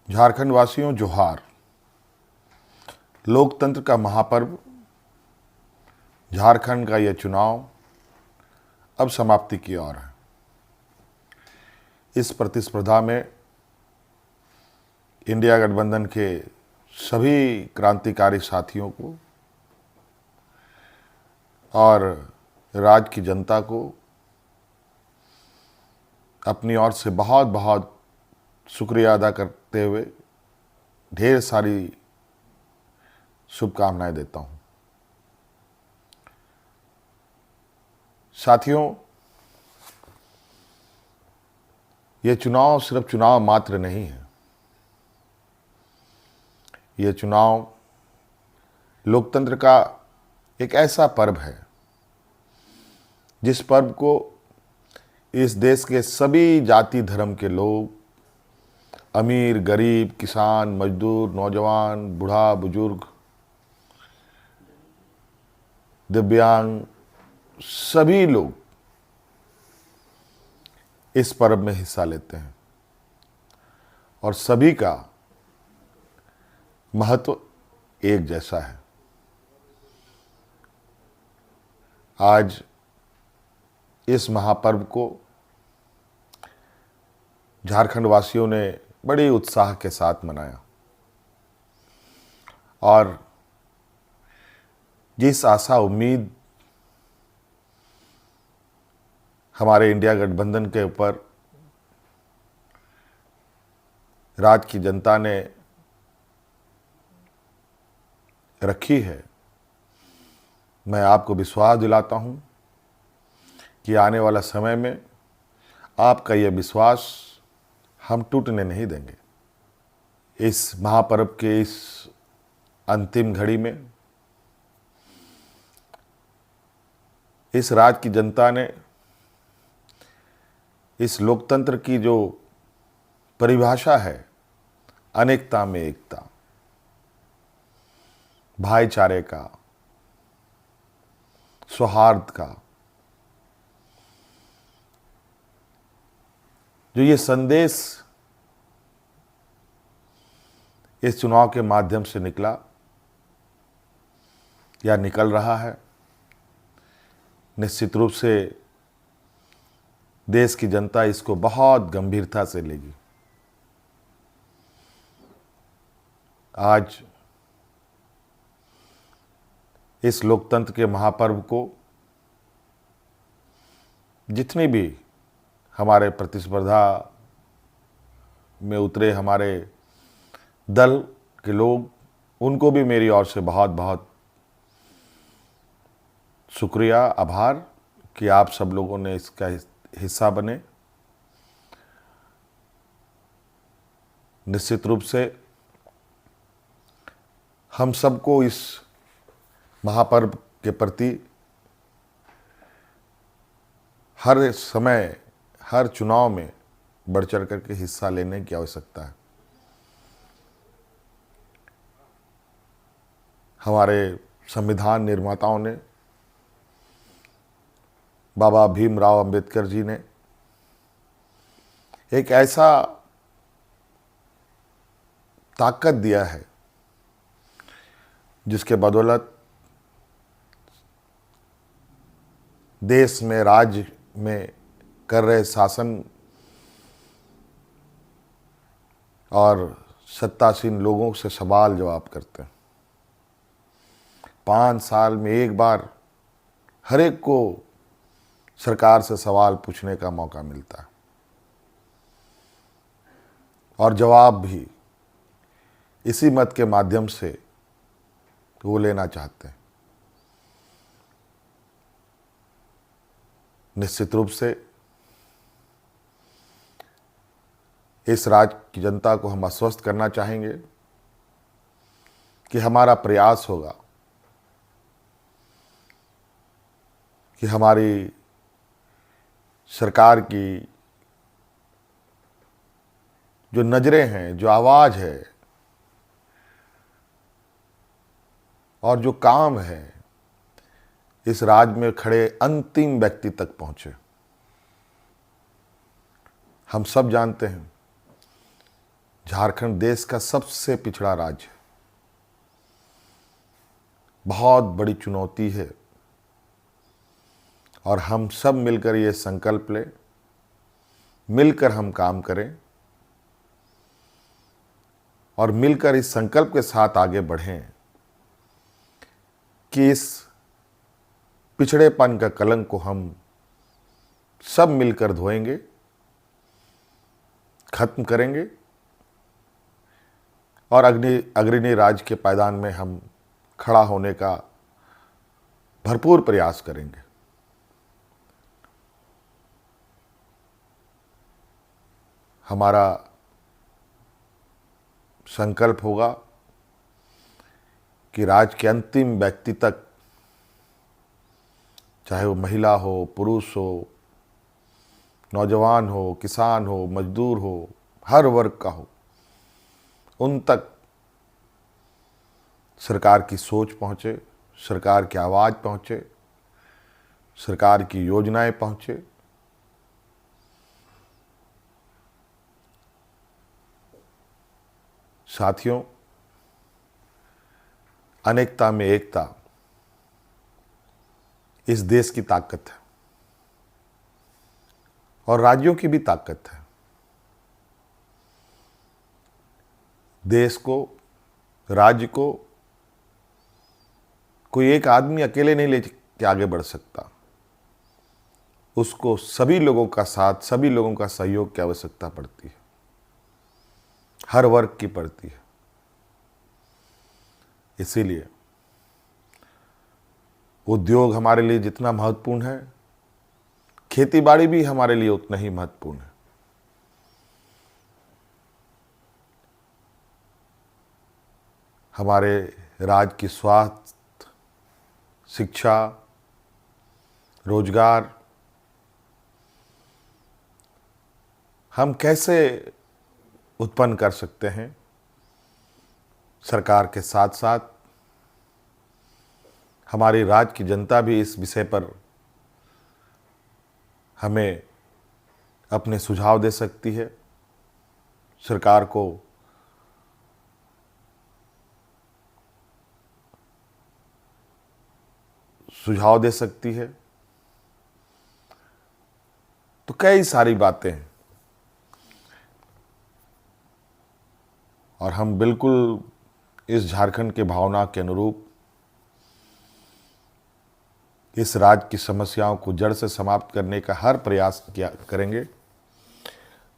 झारखंड वासियों जोहार। लोकतंत्र का महापर्व झारखंड का यह चुनाव अब समाप्ति की ओर है। इस प्रतिस्पर्धा में इंडिया गठबंधन के सभी क्रांतिकारी साथियों को और राज्य की जनता को अपनी ओर से बहुत बहुत शुक्रिया अदा करते हुए ढेर सारी शुभकामनाएं देता हूं। साथियों, ये चुनाव सिर्फ चुनाव मात्र नहीं है। ये चुनाव लोकतंत्र का एक ऐसा पर्व है जिस पर्व को इस देश के सभी जाति धर्म के लोग, अमीर गरीब, किसान मजदूर, नौजवान, बूढ़ा बुजुर्ग, दिव्यांग, सभी लोग इस पर्व में हिस्सा लेते हैं और सभी का महत्व एक जैसा है। आज इस महापर्व को झारखंड वासियों ने बड़े उत्साह के साथ मनाया और जिस आशा उम्मीद हमारे इंडिया गठबंधन के ऊपर राज्य की जनता ने रखी है, मैं आपको विश्वास दिलाता हूं कि आने वाला समय में आपका यह विश्वास हम टूटने नहीं देंगे। इस महापर्व के इस अंतिम घड़ी में इस राज्य की जनता ने इस लोकतंत्र की जो परिभाषा है, अनेकता में एकता, भाईचारे का, सौहार्द का, जो ये संदेश इस चुनाव के माध्यम से निकला या निकल रहा है, निश्चित रूप से देश की जनता इसको बहुत गंभीरता से लेगी। आज इस लोकतंत्र के महापर्व को जितने भी हमारे प्रतिस्पर्धा में उतरे हमारे दल के लोग, उनको भी मेरी ओर से बहुत बहुत शुक्रिया, आभार कि आप सब लोगों ने इसका हिस्सा बने। निश्चित रूप से हम सबको इस महापर्व के प्रति हर समय, हर चुनाव में बढ़ चढ़ करके हिस्सा लेने की आवश्यकता है। हमारे संविधान निर्माताओं ने, बाबा भीमराव अंबेडकर जी ने एक ऐसा ताकत दिया है जिसके बदौलत देश में, राज्य में कर रहे शासन और सत्तासीन लोगों से सवाल जवाब करते हैं। 5 साल में एक बार हर एक को सरकार से सवाल पूछने का मौका मिलता है और जवाब भी इसी मत के माध्यम से वो लेना चाहते हैं। निश्चित रूप से इस राज्य की जनता को हम आश्वस्त करना चाहेंगे कि हमारा प्रयास होगा कि हमारी सरकार की जो नजरें हैं, जो आवाज है और जो काम है, इस राज्य में खड़े अंतिम व्यक्ति तक पहुंचे। हम सब जानते हैं झारखंड देश का सबसे पिछड़ा राज्य है। बहुत बड़ी चुनौती है और हम सब मिलकर ये संकल्प लें, मिलकर हम काम करें और मिलकर इस संकल्प के साथ आगे बढ़ें कि इस पिछड़ेपन का कलंक को हम सब मिलकर धोएंगे, खत्म करेंगे और अग्रणी राज्य के पायदान में हम खड़ा होने का भरपूर प्रयास करेंगे। हमारा संकल्प होगा कि राज्य के अंतिम व्यक्ति तक, चाहे वो महिला हो, पुरुष हो, नौजवान हो, किसान हो, मजदूर हो, हर वर्ग का हो, उन तक सरकार की सोच पहुँचे, सरकार की आवाज़ पहुँचे, सरकार की योजनाएं पहुँचे। साथियों, अनेकता में एकता इस देश की ताकत है और राज्यों की भी ताकत है। देश को, राज्य को कोई एक आदमी अकेले नहीं लेके आगे बढ़ सकता। उसको सभी लोगों का साथ, सभी लोगों का सहयोग की आवश्यकता पड़ती है, हर वर्ग की पड़ती है। इसीलिए उद्योग हमारे लिए जितना महत्वपूर्ण है, खेतीबाड़ी भी हमारे लिए उतना ही महत्वपूर्ण है। हमारे राज्य की स्वास्थ्य, शिक्षा, रोजगार हम कैसे उत्पन्न कर सकते हैं, सरकार के साथ साथ हमारी राज्य की जनता भी इस विषय पर हमें अपने सुझाव दे सकती है, सरकार को सुझाव दे सकती है। तो कई सारी बातें हैं और हम बिल्कुल इस झारखंड के भावना के अनुरूप इस राज्य की समस्याओं को जड़ से समाप्त करने का हर प्रयास करेंगे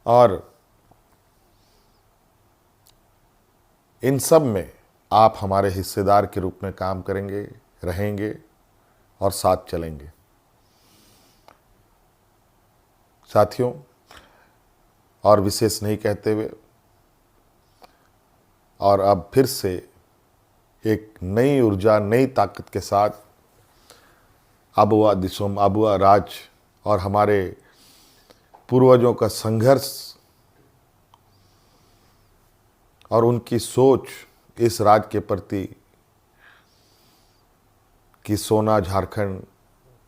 और इन सब में आप हमारे हिस्सेदार के रूप में काम करेंगे, रहेंगे और साथ चलेंगे। साथियों, और विशेष नहीं कहते हुए और अब फिर से एक नई ऊर्जा, नई ताकत के साथ आबुआ दिसोम, आबुआ राज और हमारे पूर्वजों का संघर्ष और उनकी सोच इस राज्य के प्रति कि सोना झारखंड,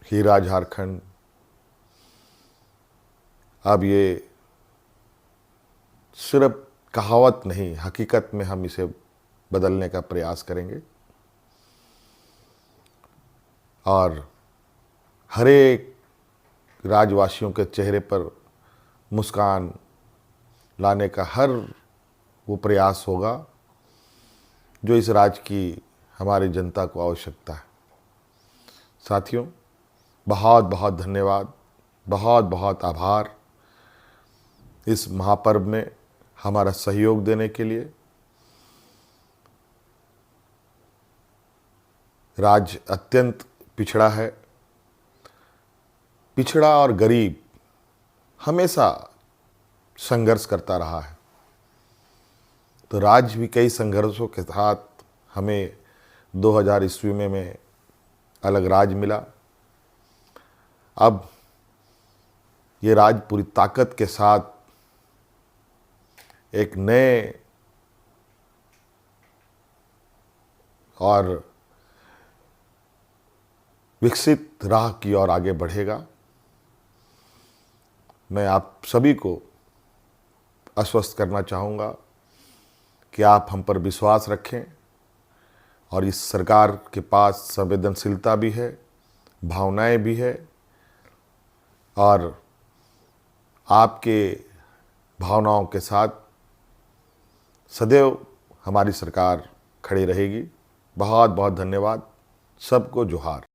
हीरा झारखंड, अब ये सिर्फ कहावत नहीं, हकीकत में हम इसे बदलने का प्रयास करेंगे और हर एक राज्यवासियों के चेहरे पर मुस्कान लाने का हर वो प्रयास होगा जो इस राज्य की हमारी जनता को आवश्यकता है। साथियों, बहुत बहुत धन्यवाद, बहुत बहुत आभार इस महापर्व में हमारा सहयोग देने के लिए। राज्य अत्यंत पिछड़ा है। पिछड़ा और गरीब हमेशा संघर्ष करता रहा है, तो राज्य भी कई संघर्षों के साथ हमें 2000 ईस्वी में अलग राज्य मिला। अब ये राज्य पूरी ताकत के साथ एक नए और विकसित राह की ओर आगे बढ़ेगा। मैं आप सभी को आश्वस्त करना चाहूँगा कि आप हम पर विश्वास रखें और इस सरकार के पास संवेदनशीलता भी है, भावनाएं भी है और आपके भावनाओं के साथ सदैव हमारी सरकार खड़ी रहेगी। बहुत बहुत धन्यवाद। सबको जोहार।